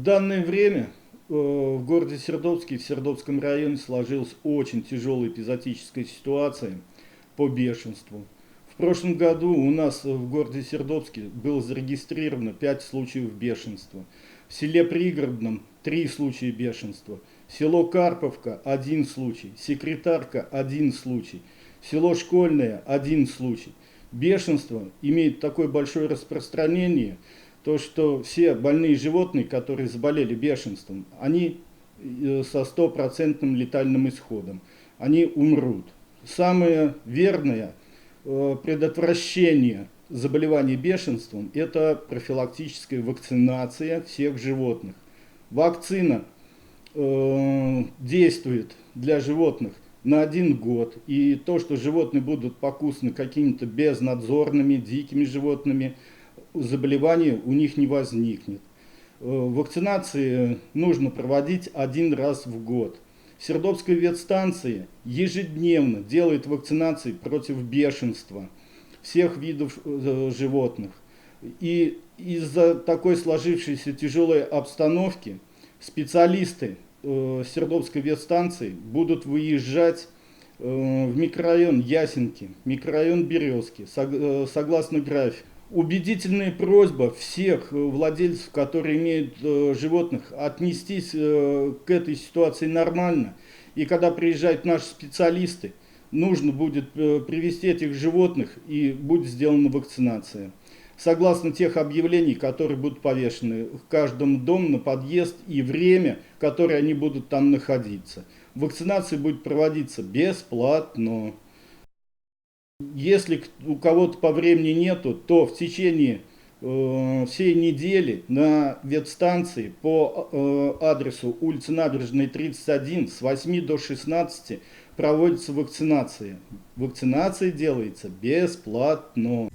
данное время в городе Сердобске, в Сердобском районе сложилась очень тяжелая эпизоотическая ситуация по бешенству. В прошлом году у нас в городе Сердобске было зарегистрировано 5 случаев бешенства. В селе Пригородном 3 случая бешенства. Село Карповка 1 случай. Секретарка 1 случай. Село Школьное 1 случай. Бешенство имеет такое большое распространение, то что все больные животные, которые заболели бешенством, они со стопроцентным летальным исходом, они умрут. Самое верное предотвращение заболеваний бешенством – это профилактическая вакцинация всех животных. Вакцина действует для животных на 1 год, и то, что животные будут покусаны какими-то безнадзорными, дикими животными, заболевания у них не возникнет. Вакцинации нужно проводить 1 раз в год. Сердобская ветстанция ежедневно делает вакцинации против бешенства всех видов животных. И из-за такой сложившейся тяжелой обстановки специалисты Сердобской ветстанции будут выезжать в микрорайон Ясенки, микрорайон Березки, согласно графику. Убедительная просьба всех владельцев, которые имеют животных, отнестись к этой ситуации нормально. И когда приезжают наши специалисты, нужно будет привести этих животных, и будет сделана вакцинация. Согласно тех объявлений, которые будут повешены в каждом доме на подъезд, и время, которое они будут там находиться. Вакцинация будет проводиться бесплатно. Если у кого-то по времени нету, то в течение всей недели на ветстанции по адресу улица Набережная, 31 с 8 до 16 проводится вакцинация. Вакцинация делается бесплатно.